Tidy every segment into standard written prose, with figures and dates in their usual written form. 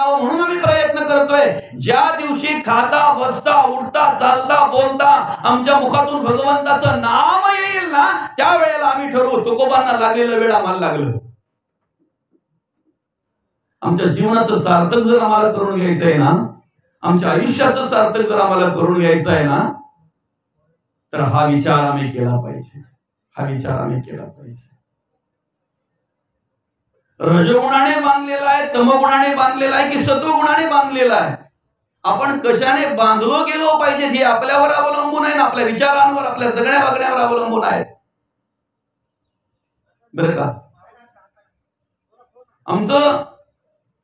म्हणून आम्ही प्रयत्न करतोय. ज्या दिवशी खाता बसता उठता चालता बोलता आमच्या मुखातून भगवंताचं नाम येईल ना, त्यावेळेला आम्ही ठरवू तुकोबांना लागलेलं वेळ आम्हाला लागलं. आमच्या जीवनाचं सार्थक जर आम्हाला करून घ्यायचंय ना, आमच्या आयुष्याचं सार्थक जर आम्हाला करून घ्यायचं आहे ना, तर हा विचार आम्ही केला पाहिजे. हा विचार आम्ही केला पाहिजे. रजगुणाने बांधलेला आहे, तमगुणाने बांधलेला आहे की सत्वगुणाने बांधलेला आहे? आपण कशाने बांधलो गेलो पाहिजे हे आपल्यावर अवलंबून आहे ना, आपल्या विचारांवर, आपल्या जगण्या वागण्यावर अवलंबून आहे. बरं का? आमचं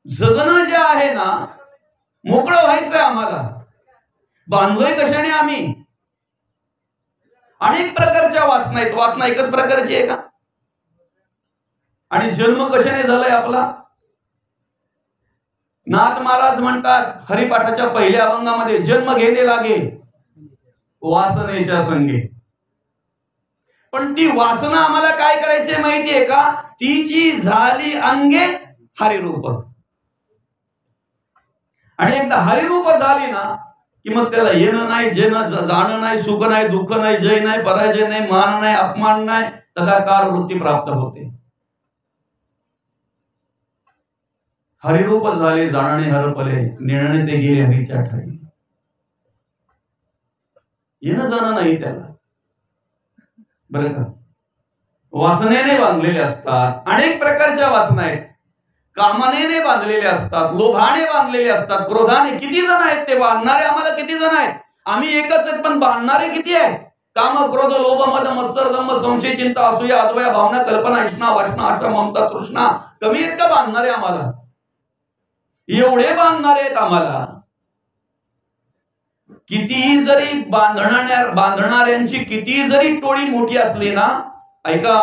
जगणं जे आहे ना, मोकळं व्हायचंय आम्हाला. बांधलोय कशाने आम्ही? अनेक प्रकारच्या वासना आहेत. वासना एकच प्रकारची आहे का? आणि जन्म कशाने झालाय आपला? नाथ महाराज म्हणतात हरिपाठाच्या पहिल्या अभंगामध्ये, जन्म घेणे लागे वासनेच्या संगे. पण ती वासना आम्हाला काय करायची माहितीये का? तिची झाली अंगे हरिरूप. आणि एकदा हरिरूप झाली ना की मग त्याला येणं नाही, जाणं नाही, सुख नाही, दुःख नाही, जय नाही, पराजय नाही, मान नाही, अपमान नाही, तदाकार वृत्ती प्राप्त होते. हरिरूप झाले जाणणे हरपले, नेणणे ते गेले हरीच्या ठाई. येणं जाणं नाही त्याला. बरं का? वासनेने बांधलेले असतात. अनेक प्रकारच्या वासना आहेत. कामनेने बांधलेले असतात, लोभाने बांधलेले असतात, क्रोधाने. किती जण आहेत ते बांधणारे? आम्हाला किती जण आहेत? आम्ही एकच आहेत, पण बांधणारे किती आहेत? काम, क्रोध, लोभ, मद, मत्सर, दंभ, संशय, चिंता, असूया, अद्वया, भावना, कल्पना, इष्णा, वासना, आशा, ममता, तृष्णा. कमी आहेत का बांधणारे आम्हाला? एवढे बांधणारे आहेत आम्हाला. कितीही जरी बांधणाऱ्यांची कितीही जरी टोळी मोठी असली ना, ऐका,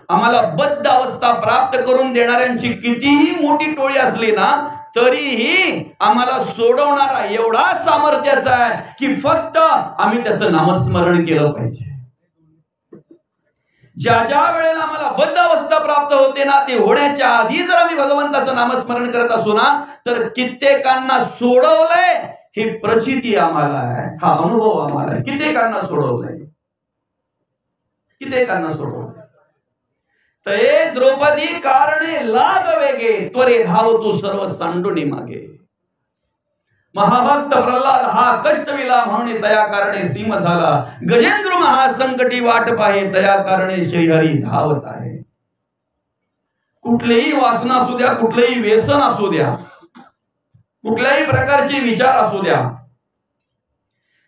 आम्हाला बद्ध अवस्था प्राप्त करून देणाऱ्यांची कितीही मोठी टोळी असली ना, तरीही आम्हाला सोडवणारा एवढा सामर्थ्याचा आहे की फक्त आम्ही त्याचं नामस्मरण केलं पाहिजे. ज्या ज्या वेळेला आम्हाला बद्ध अवस्था प्राप्त होते ना, ते होण्याच्या आधी जर आम्ही भगवंताचं नामस्मरण करत असू ना, तर कित्येकांना सोडवलंय ही प्रचिती आम्हाला आहे, हा अनुभव आम्हाला आहे. कित्येकांना सोडवलंय, कित्येकांना सोडवलंय. ते द्रौपदी कारणे लाग वेगे, त्वरे धाव तू सर्व सांडुनी मागे. महाभक्त प्रल्हाद हा कष्ट विला म्हणून तया कारणे सीम झाला. गजेंद्र महासंकटी वाट पाहे, तया कारणे श्रीहरी धावत आहे. कुठलेही वासना असू द्या, कुठलेही व्यसन असू द्या, कुठल्याही प्रकारचे विचार असू द्या,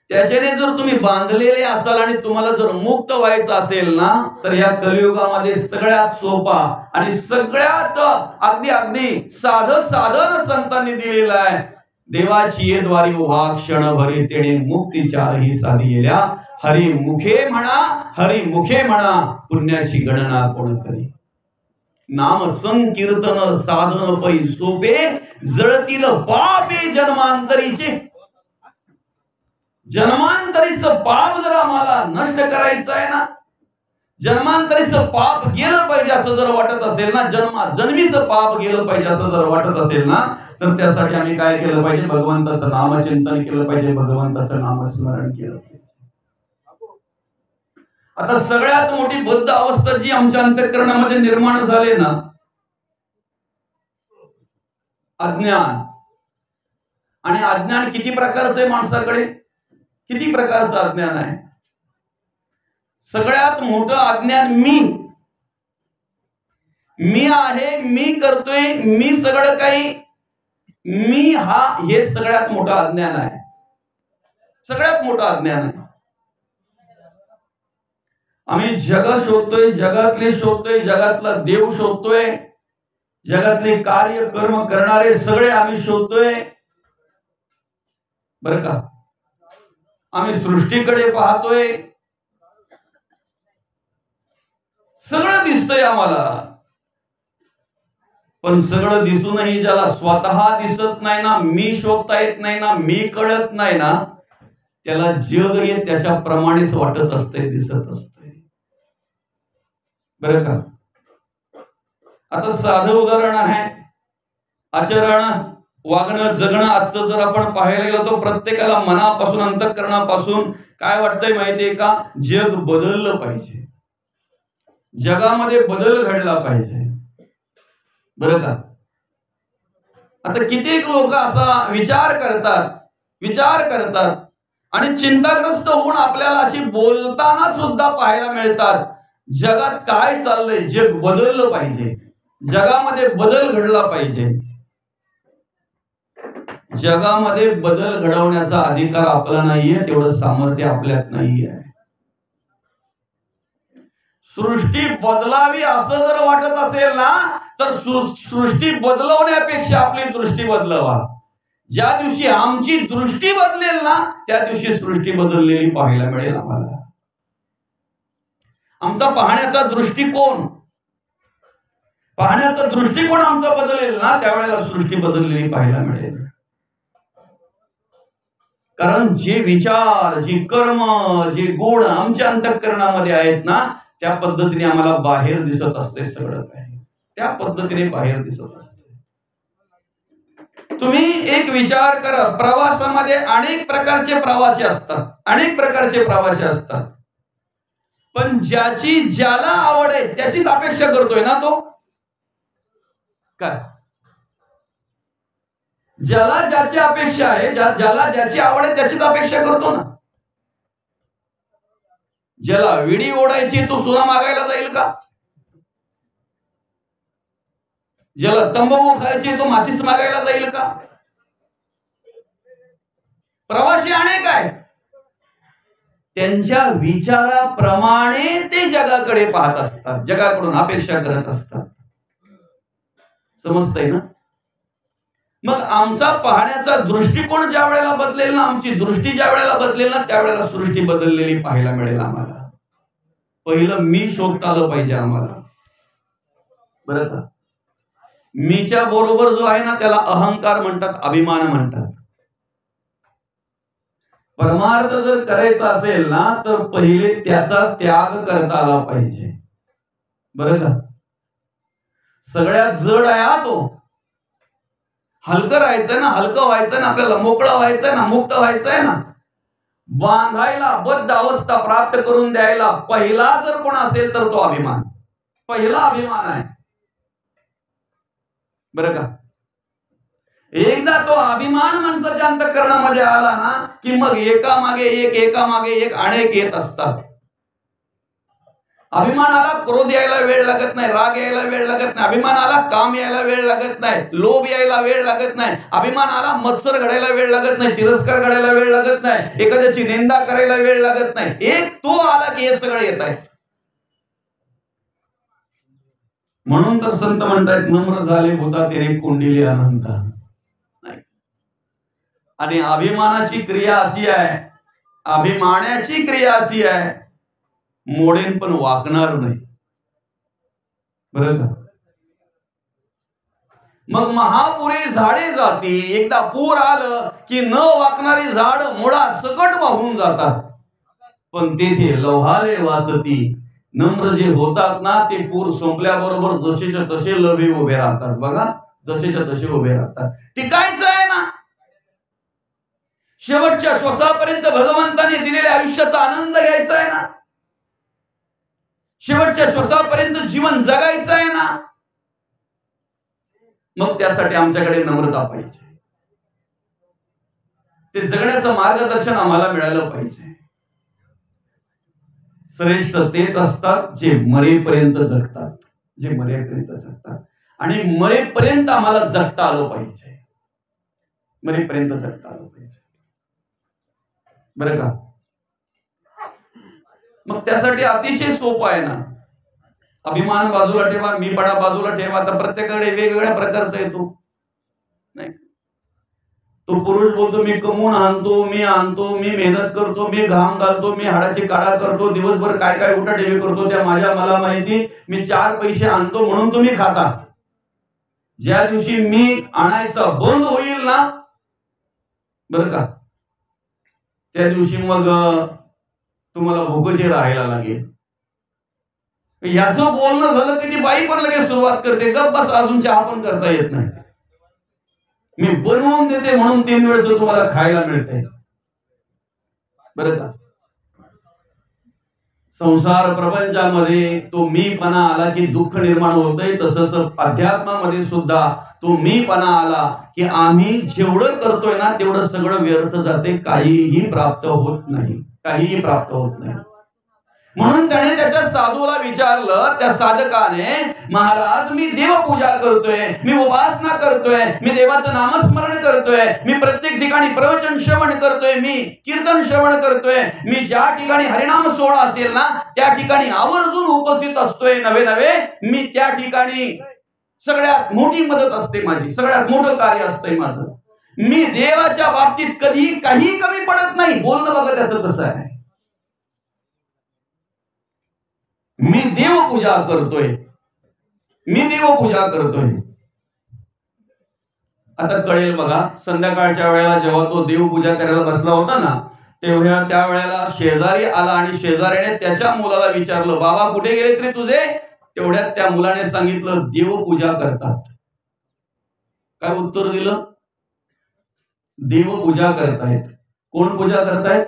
त्याच्याने जर तुम्ही बांधलेले असाल आणि तुम्हाला जर मुक्त व्हायचं असेल ना, तर या कलियुगामध्ये सगळ्यात सोपा आणि सगळ्यात अगदी साधन संतांनी दिलेलं आहे. देवाची ये द्वारी उभा क्षणभरी तेणे मुक्तीचारही साधिल्या. हरी मुखे म्हणा पुण्याची गणना कोण करी. नाम संकीर्तन साधन पै सोपे, जळतील पापे जन्मांतरीचे. जन्मांतरीचं पाप जर आम्हाला नष्ट करायचं आहे ना, जन्मांतरीचं पाप गेलं पाहिजे असं जर वाटत असेल ना, जन्मीचं पाप गेलं पाहिजे असं जर वाटत असेल ना, तर त्यासाठी आम्ही काय केलं पाहिजे? भगवंताचं नामचिंतन केलं पाहिजे, भगवंताचं नामस्मरण केलं पाहिजे. आता सगळ्यात मोठी बद्ध अवस्था जी आमच्या अंतःकरणामध्ये निर्माण झाली ना, अज्ञान. आणि अज्ञान किती प्रकारचं आहे माणसाकडे? किती प्रकारचं अज्ञान आहे? सगळ्यात मोठं अज्ञान मी आहे, मी करतोय, मी सगळं काही, मी हा, हे सगळ्यात मोठं अज्ञान आहे. सगळ्यात मोठं अज्ञान आहे. आम्ही जग शोधतोय, जगातले शोधतोय, जगातला देव शोधतोय, जगातले कार्य कर्म करणारे सगळे आम्ही शोधतोय. बरं का? आम्ही सृष्टीकडे पाहतोय, सगळं दिसतंय आम्हाला. पण सगळं दिसूनही ज्याला स्वतः दिसत नाही ना, मी शोधता येत नाही ना, मी कळत नाही ना, त्याला जग हे त्याच्याप्रमाणेच वाटत असते, दिसत असते. बरं का? आता साधं उदाहरण आहे. आचरण वागणं जगणं आजचं जर आपण पाहायला गेलो तर प्रत्येकाला मनापासून अंतःकरणापासून काय वाटतंय माहितीये का? जग बदललं पाहिजे, जगामध्ये बदल घडला पाहिजे, बरं का? आता कित्येक लोक असा विचार करतात आणि चिंताग्रस्त होऊन आपल्याला अशी बोलताना सुद्धा पाहायला मिळतात. जगात काय चाललंय? जग बदललं पाहिजे, जगामध्ये बदल घडला पाहिजे. जगामध्ये बदल घडवण्याचा अधिकार आपला नाहीये, तेवढं सामर्थ्य आपल्यात नाहीये. सृष्टी बदलावी असं जर वाटत असेल ना तर सृष्टी बदलवण्यापेक्षा आपली दृष्टी बदलवा. ज्या दिवशी आमची दृष्टी बदलेल ना त्या दिवशी सृष्टी बदललेली पाहायला मिळेल आम्हाला. आमचा पाहण्याचा दृष्टिकोन आमचा बदलेल ना त्यावेळेला सृष्टी बदललेली पाहायला मिळेल. कारण जे विचार, जे कर्म, जे गुण आमच्या अंतःकरणामध्ये आहेत ना त्या पद्धतीने आम्हाला बाहेर दिसत असते. सगळं काही त्या पद्धतीने बाहेर दिसत असते. तुम्ही एक विचार करा, प्रवासामध्ये अनेक प्रकारचे प्रवासी असतात, पण ज्याला आवड आहे त्याचीच अपेक्षा करतोय ना तो. काय? ज्याला ज्याची अपेक्षा आहे, ज्याला ज्याची आवड आहे त्याचीच अपेक्षा करतो ना. ज्याला विडी ओढायची तो सोना मागायला जाईल का? ज्याला तंबाखू खायची तो माचीस मागायला जाईल का? प्रवासी अनेक आहेत, त्यांच्या विचाराप्रमाणे ते जगाकडे पाहत असतात, जगाकडून अपेक्षा करत असतात. समजतंय ना? मग आमचा पाहण्याचा दृष्टिकोन ज्या वेळेला बदलेल ना, आमची दृष्टी ज्या वेळेला बदलेल ना त्यावेळेला सृष्टी बदललेली पाहायला मिळेल आम्हाला. पहिलं मी शोधता आलं पाहिजे आम्हाला, बरं का? मीच्या बरोबर जो आहे ना त्याला अहंकार म्हणतात, अभिमान म्हणतात. परमार्थ जर करायचा असेल ना तर पहिले त्याचा त्याग करता आला पाहिजे, बरं का? सगळ्यात जड आहे हा तो. हलकं राहायचंय ना, हलकं व्हायचंय ना, आपल्याला मोकळं व्हायचंय ना, मुक्त व्हायचंय ना. बांधायला, बद्ध अवस्था प्राप्त करून द्यायला पहिला जर कोण असेल तर तो अभिमान, पहिला अभिमान आहे, बरं का? एकदा तो अभिमान माणसाच्या अंतःकरणामध्ये आला ना की मग एकामागे एक अनेक येत असतात. अभिमानाला क्रोध यायला वेळ लागत नाही, राग यायला वेळ लागत नाही, अभिमानाला काम यायला वेळ लागत नाही, लोभ यायला वेळ लागत नाही, अभिमानाला मत्सर घडायला वेळ लागत नाही, तिरस्कार घडायला वेळ लागत नाही, एखाद्याची निंदा करायला वेळ लागत नाही. एक तो आला की हे सगळं येत आहे. म्हणून तर संत म्हणतात, नम्र झाले होता तेरे कुंडिले अनंता. आणि अभिमानाची क्रिया अशी आहे, अभिमानाची क्रिया अशी आहे, मोडेन पण वाकणार नाही, बरं का? मग महापुरे झाडे जाती, एकदा पूर आलं की न वाकणारी झाड मुळा सकट वाहून जातात, पण तेथे लव्हाले वाचती. नम्र जे होतात ना ते पूर संपल्याबरोबर जसेच्या तसे लवे उभे राहतात. बघा, जसेच्या तसे उभे राहतात. टिकायचं आहे ना, शेवटच्या श्वासापर्यंत भगवंताने दिलेल्या आयुष्याचा आनंद घ्यायचा आहे ना, शेवटच्या श्वासापर्यंत जीवन जगायचं आहे ना. मग त्यासाठी आमच्याकडे नम्रता पाहिजे, ते जगण्याचं मार्गदर्शन आम्हाला मिळालं पाहिजे. श्रेष्ठ तेच असतात जे मरेपर्यंत जगतात, जे मरेपर्यंत जगतात. आणि मरेपर्यंत आम्हाला जगता आलं पाहिजे, मरेपर्यंत जगता आलं पाहिजे, बरं का? मग त्यासाठी अतिशय सोपं आहे ना. अभिमान बाजूला ठेवा, मीपणा बाजूला ठेवा. आता प्रत्येकाकडे वेगवेगळ्या प्रकारचा येतो, नाही? तो पुरुष बोलतो मी कमवून आणतो, मी मेहनत करतो, मी घाम घालतो, मी हाडाची काढा करतो, दिवसभर काय काय उठाठेवी करतो त्या मला माहिती, मी 4 पैसे आणतो म्हणून तुम्ही खाता. ज्या दिवशी मी आणायचा बंद होईल ना, बरं का, त्या दिवशी मग तुम्हाला भोगचे राहायला लागेल. याचं बोलणं झालं की ती बाई पण लगेच सुरुवात करते, गप बस, अजून चहा पण करता येत नाही. मी बनवून देते म्हणून 3 वेळचं तुम्हाला खायला मिळतंय. बरं का? संसार प्रपंचामध्ये तो मीपणा आला की दुःख निर्माण होतंय. तसंच अध्यात्मामध्ये सुद्धा तो मीपणा आला की आम्ही जेवढं करतोय ना तेवढं सगळं व्यर्थ जाते, काहीही प्राप्त होत नाही, काहीही प्राप्त होत नाही. म्हणून त्याने त्याच्या साधूला विचारलं, त्या साधकाने, महाराज मी देवपूजा करतोय, मी उपासना करतोय, मी देवाचं नामस्मरण करतोय, मी प्रत्येक ठिकाणी प्रवचन श्रवण करतोय, मी कीर्तन श्रवण करतोय, मी ज्या ठिकाणी हरिनाम सोहळा असेल ना त्या ठिकाणी आवर्जून उपस्थित असतोय नवे नवे, मी त्या ठिकाणी सगळ्यात मोठी मदत असते माझी, सगळ्यात मोठं कार्य असतंय माझं. मी देवाच्या बाबतीत कधी काही कमी पडत नाही. बोलणं बघा त्याचं कसं आहे. मी देवपूजा करतोय, मी देवपूजा करतोय. आता कळेल बघा, संध्याकाळच्या वेळेला जेव्हा तो देवपूजा करायला बसला होता ना तेव्हा त्या वेळेला शेजारी आला आणि शेजाऱ्याने त्याच्या मुलाला विचारलं, बाबा कुठे गेले तरी तुझे? तेवढ्यात त्या मुलाने सांगितलं, देवपूजा करतात. काय उत्तर दिलं? देवपूजा करतायत. कोण पूजा करतायत?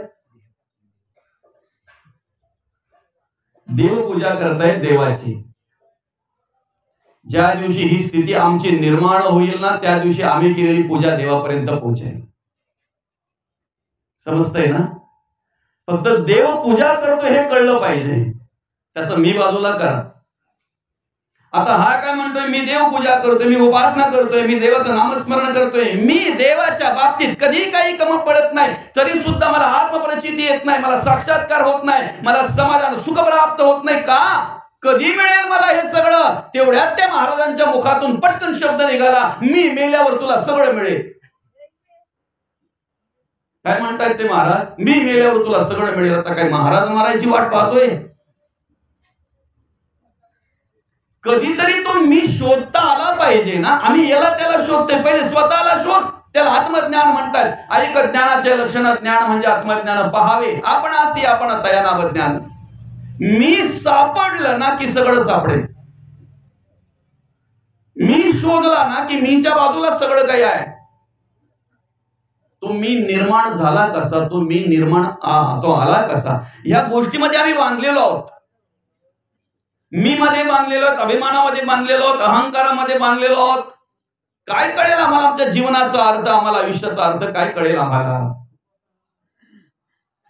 देवपूजा करतायत देवाची. ज्या दिवशी ही स्थिती आमची निर्माण होईल ना त्या दिवशी आम्ही केलेली पूजा देवापर्यंत पोहोचेल. समजतंय ना? फक्त देव पूजा करतो हे कळलं पाहिजे. त्याचं मी बाजूला करा. आता हा काय म्हणतोय, मी देव पूजा करतोय, मी उपासना करतोय, मी देवाचं नामस्मरण करतोय, मी देवाच्या बाबतीत कधी काही कमी पडत नाही, तरी सुद्धा मला आत्मप्रचिती येत नाही, मला साक्षात्कार होत नाही, मला समाधान सुख प्राप्त होत नाही. का? कधी मिळेल मला हे सगळं? तेवढ्यात त्या महाराजांच्या मुखातून पटकन शब्द निघाला, मी मेल्यावर तुला सगळं मिळेल. काय म्हणतायत ते महाराज? मी मेल्यावर तुला सगळं मिळेल. आता काय महाराज मारायची वाट पाहतोय? कधीतरी तो मी शोधता आला पाहिजे ना. आम्ही याला त्याला शोधतोय, पहिले स्वतःला शोध. त्याला आत्मज्ञान म्हणतात. ऐक ज्ञानाचे लक्षण, ज्ञान म्हणजे आत्मज्ञान. पहावे आपण असे आपण तयानाव ज्ञान. मी सापडलं ना की सगळं सापडेल. मी शोधला ना की मीच्या बाजूला सगळं काही आहे. तो मी निर्माण झाला कसा, तो मी निर्माण तो आला कसा, या गोष्टीमध्ये आम्ही बांधलेलो आहोत. मी मध्ये बांधलेलो आहोत, अभिमानामध्ये बांधलेलो आहोत, अहंकारामध्ये बांधलेलो आहोत. काय कळेल आम्हाला आमच्या जीवनाचा अर्थ, आम्हाला आयुष्याचा अर्थ काय कळेल आम्हाला?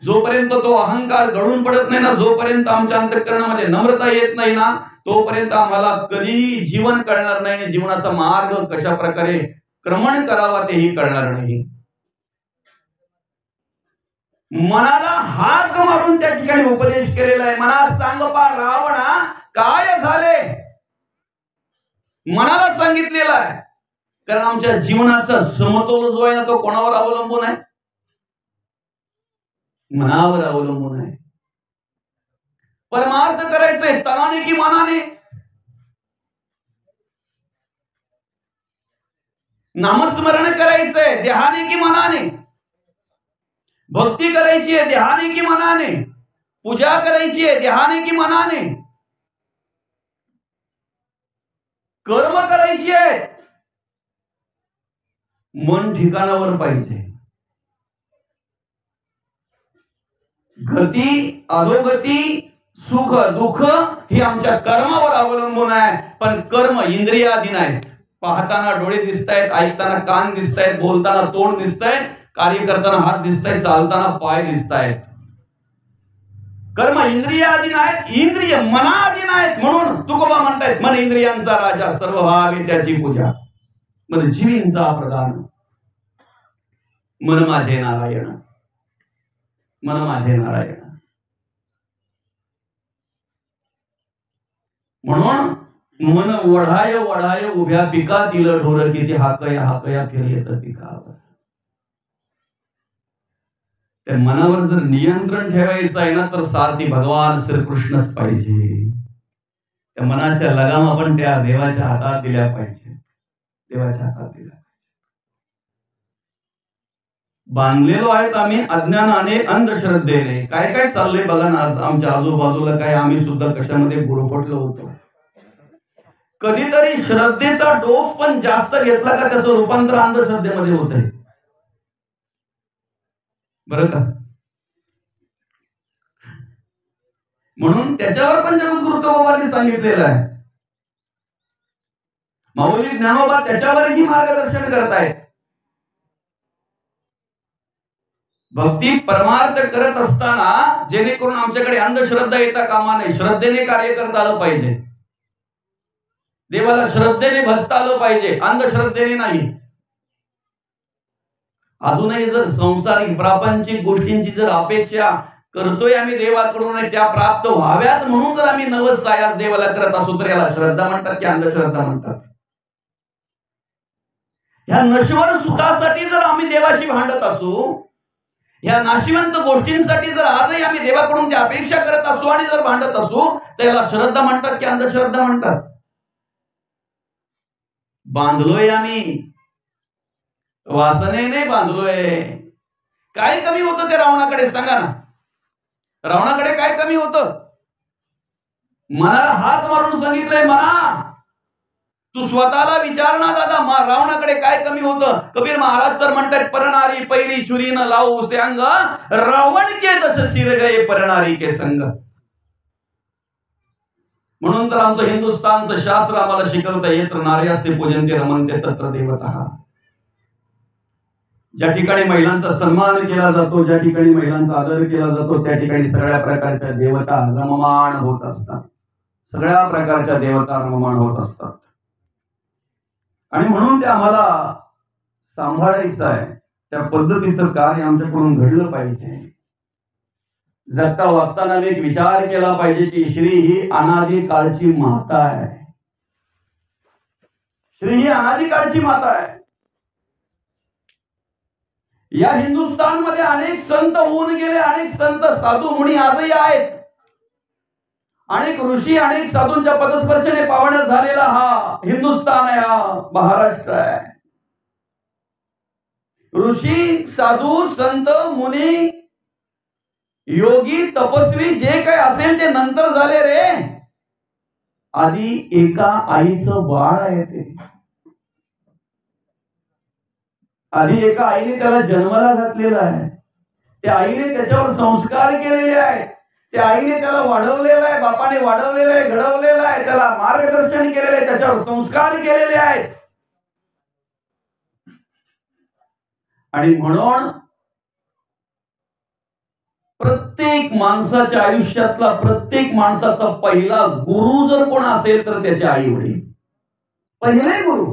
जोपर्यंत तो अहंकार गळून पडत नाही ना, जोपर्यंत आमच्या अंतःकरणामध्ये नम्रता येत नाही ना, तोपर्यंत आम्हाला कधी जीवन कळणार नाही आणि जीवनाचा मार्ग कशा प्रकारे क्रमण करावा तेही कळणार नाही. मनाला हात मारून त्या ठिकाणी उपदेश केलेला आहे. मना सांग पा रावणा काय झाले, मनाला सांगितलेला आहे. कारण आमच्या जीवनाचा समतोल जो आहे ना तो कोणावर अवलंबून आहे? मनावर अवलंबून आहे. परमार्थ करायचंय तनाने की मनाने? नामस्मरण करायचंय देहाने की मनाने? भक्ती करायची आहे देहाने की मनाने? पूजा करायची आहे देहाने की मनाने? कर्म करायची आहे, मन ठिकाणावर पाहिजे. गती अधोगती सुख दुःख ही आमच्या कर्मावर अवलंबून आहे. पण कर्म इंद्रियाधीन आहेत. पाहताना डोळे दिसतायत, ऐकताना कान दिसतायत, बोलताना तोंड दिसतंय, कार्य करताना हात दिसतायत, चालताना पाय दिसतायत. कर्म इंद्रियाधीन आहेत, इंद्रिय मनाधीन आहेत. म्हणून तुकोबा म्हणतायत, मन इंद्रियांचा राजा, सर्व व्हावे त्याची पूजा, मन जीवींचा प्रधान. मन माझे नारायण, मन माझे नारायण. म्हणून मन वढाय वढाय उभ्या पिकातील ढोर, किती हाकया हाकया फिरयत पिकावर. त्या मनावर जर नियंत्रण ठेवायचं आहे ना तर सारथी भगवान श्रीकृष्णच पाहिजे. त्या मनाच्या लगाम आपण त्या देवाच्या हातात दिल्या पाहिजे, देवाच्या हातात दिल्या पाहिजे. बांधलेलो आहेत आम्ही अज्ञानाने अंधश्रद्धेने. काय काय चाललंय बघा ना आज आमच्या आजूबाजूला, काय आम्ही सुद्धा कशामध्ये गुरफटलो होतो. कधीतरी श्रद्धेचा डोस पण जास्त घेतला का त्याचं रूपांतर अंधश्रद्धेमध्ये होत आहे, बरं का. म्हणून त्याच्यावर पण जगद्गुरु तुकोबांनी सांगितलेलं आहे. माऊली ज्ञानोबा त्याच्यावरही मार्गदर्शन करतायत. भक्ती परमार्थ करत असताना जेणेकरून आमच्याकडे अंधश्रद्धा येता कामा नये, श्रद्धेने कार्य करता आलं पाहिजे, देवाला श्रद्धेने भजता आलं पाहिजे, अंधश्रद्धेने नाही. अजूनही जर संसारिक प्रापंचिक गोष्टींची जर अपेक्षा करतोय आम्ही देवाकडून आणि त्या प्राप्त व्हाव्यात म्हणून जर आम्ही नवस सायास देवाला करत असू तर याला श्रद्धा म्हणतात की अंधश्रद्धा म्हणतात. ह्या नश्वर सुखासाठी जर आम्ही देवाशी भांडत असू, ह्या नाशिवंत गोष्टींसाठी जर आजही आम्ही देवाकडून ती अपेक्षा करत असू आणि जर भांडत असू तर याला श्रद्धा म्हणतात की अंधश्रद्धा म्हणतात. बांधलोय आम्ही, वासनेने बांधलोय. काय कमी होतं ते रावणाकडे सांगा ना, रावणाकडे काय कमी होतं? मनाला हात मारून सांगितलंय, मना तू स्वतःला विचार ना दादा, रावणाकडे काय कमी होतं? कबीर महाराज तर म्हणतात, परणारी पैरी छुरी न लावू उसे अंग, रावण के दस सिर गए परणारी के संग. म्हणून तर आमचं हिंदुस्थानचं शास्त्र आम्हाला शिकवतं, येत्र नार्यास्ते पूजन्ते रमन्ते तत्र देवतः. ज्या ठिकाणी महिलांचा सन्मान केला जातो, ज्या ठिकाणी महिलांचा आदर केला जातो, त्या ठिकाणी सगळ्या प्रकारच्या देवता रममाण होत असतात, सगळ्या प्रकारच्या देवता रममाण होत असतात. आणि म्हणून ते आम्हाला सांभाळायचं आहे, त्या पद्धतीचं कार्य आमच्याकडून घडलं पाहिजे. जगता वागताना एक विचार केला पाहिजे की श्री ही अनादी काळची माता आहे, श्री ही अनादी काळची माता आहे. या हिंदुस्थानमध्ये अनेक संत होऊन गेले, अनेक संत साधू मुनी आजही आहेत, अनेक ऋषी अनेक साधूंच्या पदस्पर्शाने पावन झालेला हा हिंदुस्थान आहे, हा महाराष्ट्र आहे. ऋषी साधू संत मुनी योगी तपस्वी जे काही असेल ते नंतर झाले रे. आधी एका आईचं बाळ आहे ते, आधी एका आईने त्याला जन्माला घातलेला आहे, त्या आईने त्याच्यावर संस्कार केलेले आहेत, त्या आईने त्याला वाढवलेलं आहे, बापाने वाढवलेलं आहे, घडवलेलं आहे, त्याला मार्गदर्शन केलेलं आहे, त्याच्यावर संस्कार केलेले आहेत. आणि म्हणून प्रत्येक माणसाच्या आयुष्यातला प्रत्येक माणसाचा पहिला गुरु जर कोण असेल तर त्याचे आई वडील पहिले गुरु.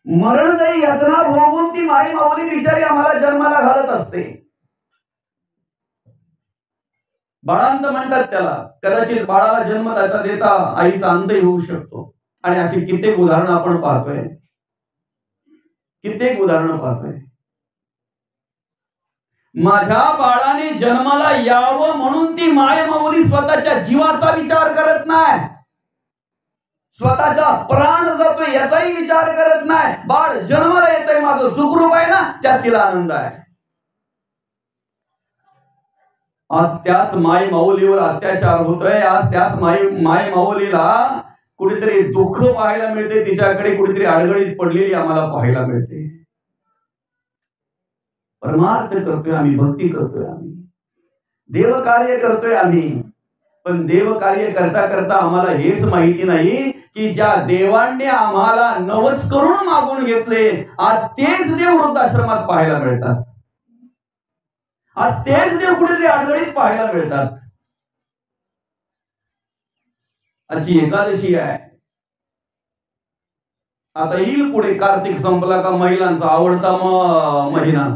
मरणदायी यातना भोगून ती माई माऊली बिचारी आम्हाला जन्माला घालत असते. बाळांत म्हणतात त्याला, कदाचित बाळाला जन्म देता देता आईचा अंतही होऊ शकतो. आणि अशी कित्येक उदाहरणं आपण पाहतोय, कित्येक उदाहरणं पाहतोय. माझ्या बाळाने जन्माला यावं म्हणून ती माय माऊली स्वतःच्या जीवाचा विचार करत नाही, स्वतःचा प्राण जातोय याचाही विचार करत नाही. बाळ जन्माला येतंय, माझं सुखरूप आहे ना, त्यात तिला आनंद आहे. आज त्याच माई माऊलीवर अत्याचार होतोय, आज त्याच माई माऊलीला कुठेतरी दुःख पाहायला मिळते, तिच्याकडे कुठेतरी अडगळीत पडलेली आम्हाला पाहायला मिळते. परमार्थ करतोय आम्ही, भक्ती करतोय आम्ही, देव कार्य करतोय आम्ही. पण देव कार्य करता करता आम्हाला हेच माहिती नाही की ज्या देवांनी आम्हाला नवस करून मागून घेतले, आज तेच देव वृद्धाश्रमात पाहायला मिळतात, आज तेच देव कुठेतरी अडगळीत पाहायला मिळतात. आजची एकादशी आहे, आता येईल पुढे कार्तिक संपला का महिलांचा आवडता महिना,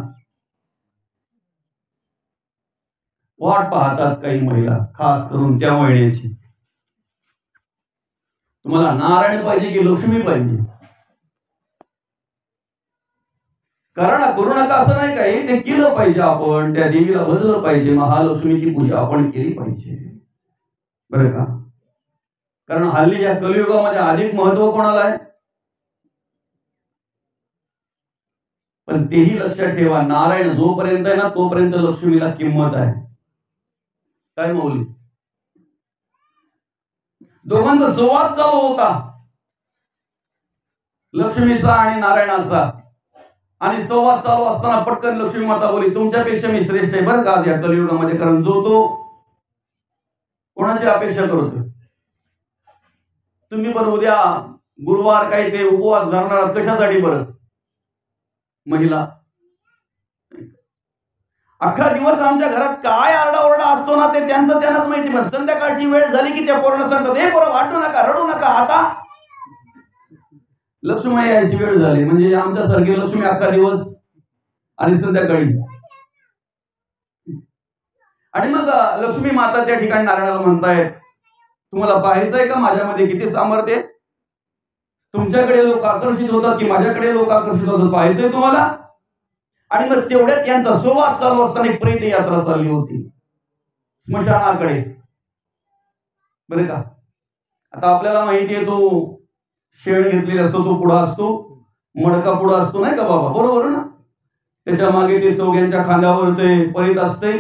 वाट पाहतात काही महिला खास करून त्या महिन्याची. तुम्हाला नारायण पाहिजे की लक्ष्मी पाहिजे? करू नका असं नाही, काही ते केलं पाहिजे, आपण त्या देवीला भजलं पाहिजे, महालक्ष्मीची पूजा आपण केली पाहिजे, बरं का. कारण हल्ली या कलियुगामध्ये अधिक महत्व कोणाला आहे? पण तेही लक्षात ठेवा, नारायण जोपर्यंत आहे ना तोपर्यंत लक्ष्मीला किंमत आहे. काय माऊली? दोघांचा संवाद चालू होता, लक्ष्मीचा आणि नारायणाचा. आणि संवाद चालू असताना पटकन लक्ष्मी माता बोली, तुमच्यापेक्षा मी श्रेष्ठ आहे बरं का आज या कलियुगामध्ये. कारण जो तो कोणाची अपेक्षा करतोय. तुम्ही पण उद्या गुरुवार काही ते उपवास धरणार आहात, कशासाठी बरं? महिला. अख्खा दिवस आमच्या घरात काय आरडाओरडा असतो ना ते त्यांचं त्यांनाच माहिती. पण संध्याकाळची वेळ झाली की त्या पोरांना सांगतात, हे पोरं वाटू नका, रडू नका, आता लक्ष्मी यायची वेळ झाली. म्हणजे आमच्यासारखी लक्ष्मी अख्खा दिवस आणि संध्याकाळी. आणि मग लक्ष्मी माता त्या ठिकाणी नारायणाला म्हणतायत, तुम्हाला पाहायचंय का माझ्यामध्ये किती सामर्थ्य? तुमच्याकडे लोक आकर्षित होतात की माझ्याकडे लोक आकर्षित होतात, पाहायचंय तुम्हाला? आणि मग तेवढ्यात यांचा संवाद चालू असताना एक प्रेत यात्रा चालली होती स्मशानाकडे, बरं का. आता आपल्याला माहिती आहे तो शेण घेतलेला असतो, तो पुढा असतो, मडका पुढा असतो नाही का बाबा, बरोबर ना? त्याच्या मागे ते चौघ्यांच्या खांद्यावर ते प्रेत असते.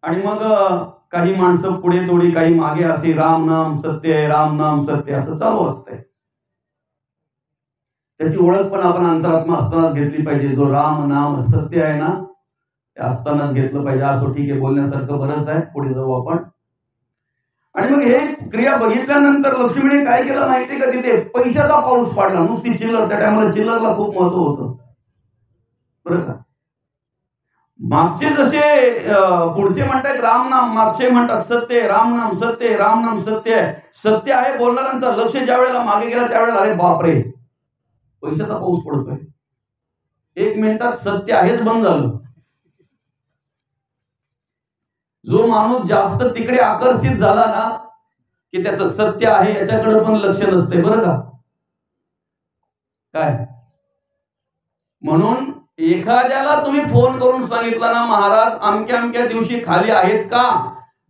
आणि मग काही माणसं पुढे थोडी, काही मागे, असे राम नाम सत्य आहे, राम नाम सत्य असं चालू असतंय. त्याची ओळख पण आपण अंतरात्मा असतानाच घेतली पाहिजे. जो राम नाम सत्य आहे ना ते असतानाच घेतलं पाहिजे. असं ठीक आहे, बोलण्यासारखं बरंच आहे, पुढे जाऊ आपण. आणि मग हे क्रिया बघितल्यानंतर लक्ष्मीने काय केलं माहितीये का, तिथे पैशाचा पाऊस पाडला, नुसती चिल्लर. त्या टायमाला चिल्लरला खूप महत्व होतं बरं का. मागचे जसे पुढचे म्हणतात राम नाम, मागचे म्हणतात सत्य, राम नाम सत्य, राम नाम सत्य आहे. सत्य आहे बोलणाऱ्यांचा लक्ष ज्या वेळेला मागे गेला त्यावेळेला अरे बापरे पैशाचा पाऊस पडतोय. 1 मिनिटात सत्य आहेच बंद झालं. जो माणूस जास्त तिकडे आकर्षित झाला ना की त्याचं सत्य आहे याच्याकडे पण लक्ष नसते बरं का. काय म्हणून एखाद्याला तुम्ही फोन करून सांगितलं ना, महाराज अमक्या अमक्या दिवशी खाली आहेत का?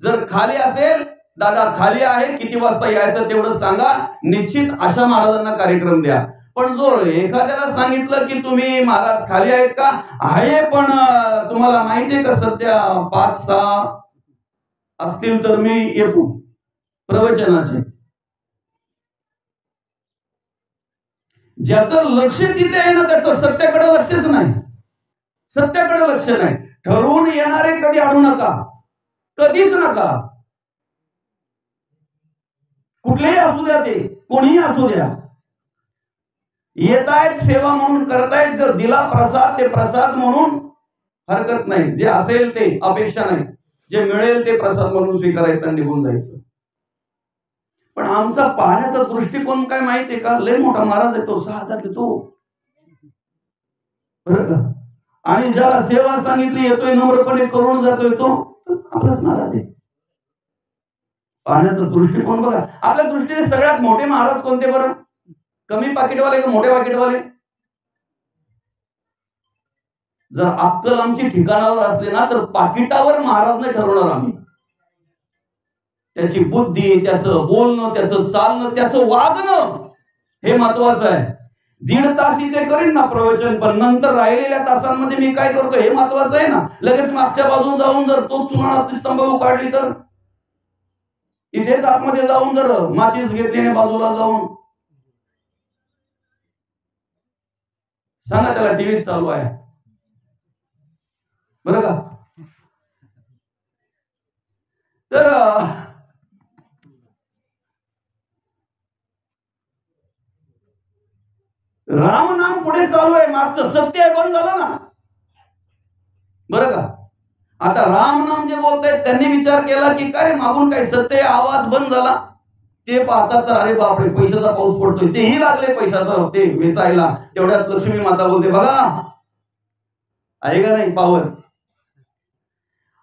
जर खाली असेल, दादा खाली आहे, किती वाजता यायचं तेवढं सांगा, निश्चित अशा महाराजांना कार्यक्रम द्या. पण जो एखाद्याला सांगितलं की तुम्ही महाराज खाली आहेत का, आहे पण तुम्हाला माहितीये का सध्या 5-6 असतील तर मी येतो प्रवचनाचे. ज्याचं लक्ष तिथे आहे ना त्याचं सत्याकडे लक्षच नाही, सत्याकडे लक्ष नाही. ठरवून येणारे कधी अडू नका, कधीच नका. कुठलेही असू द्या, ते कोणीही असू द्या, येतायत सेवा म्हणून करतायत. जर दिला प्रसाद ते प्रसाद म्हणून हरकत नाही, जे असेल ते अपेक्षा नाही, जे मिळेल ते प्रसाद म्हणून स्वीकारायचं आणि निघून जायचं. पण आमचा पाहण्याचा दृष्टिकोन काय माहितीये का, लय मोठा महाराज आहे तो, 6,000 घेतो बरं का. आणि ज्याला सेवा सांगितली येतोय, नम्रपणे करून जातोय, तो आपलाच महाराज आहे. पाहण्याचा दृष्टिकोन बघा. आपल्या दृष्टीने सगळ्यात मोठे महाराज कोणते बरं? कमी पाकिटवाले का मोठे पाकिटवाले? जर अक्कल आमची ठिकाणावर असली ना तर पाकिटावर महाराज नाही ठरवणार आम्ही. त्याची बुद्धी, त्याचं बोलणं, त्याचं चालणं, त्याचं वागणं हे महत्वाचं आहे. 1.5 तास इथे करीन ना प्रवचन, पण नंतर राहिलेल्या तासांमध्ये मी काय करतो हे महत्वाचं आहे ना. लगेच मागच्या बाजून जाऊन जर तो चुनाळातली स्तंभ काढली तर, इथेच आतमध्ये जाऊन जर माचीस घेतलीने बाजूला जाऊन सांगा त्याला टीव्ही चालू आहे बरं का. तर राम नाम पुढे चालू आहे, मागचं सत्य आहे बंद झालं ना बरं का. आता राम नाम जे बोलतायत त्यांनी विचार केला की काय मागून काय सत्य, आवाज बंद झाला. ते पाहतात तर अरे बापरे पैशाचा पाऊस पडतोय, तेही लागले पैशाचा ते वेचायला. तेवढ्यात लक्ष्मी माता बोलते, बघा आहे का नाही पावर.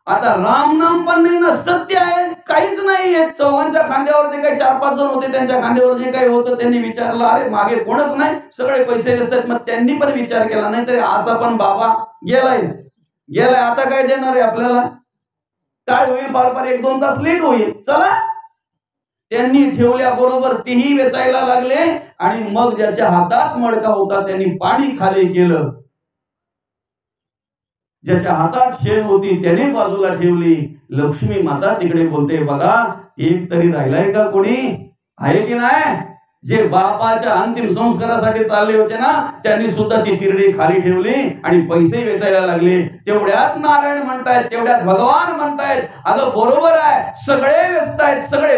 आता राम नाम पण नाही ना, सत्य आहे, काहीच नाही. चौघांच्या खांद्यावर जे काही 4-5 जण होते त्यांच्या खांद्यावर जे काही होतं त्यांनी विचारलं, अरे मागे कोणच नाही, सगळे पैसे दिसतात. मग त्यांनी पण विचार केला, नाही तरी असा पण बाबा गेलाय, आता काय देणार आहे आपल्याला, काय होईल, फार 1-2 तास लेट होईल, चला. त्यांनी ठेवल्या बरोबर तेही वेचायला लागले. आणि मग ज्याच्या हातात मडका होता त्यांनी पाणी खाली केलं, ज्याच्या हातात शेण होती त्याने बाजूला ठेवली. लक्ष्मी माता तिकडे बोलते, बघा एक तरी राहिलाय का कोणी, आहे की नाही? जे बापाच्या अंतिम संस्कारासाठी चालले होते ना, त्यांनी सुद्धा ती तिरडी खाली ठेवली आणि पैसे वेचायला लागले. तेवढ्यात नारायण म्हणतायत, तेवढ्यात भगवान म्हणतायत, अगं बरोबर आहे, सगळे व्यस्त आहेत, सगळे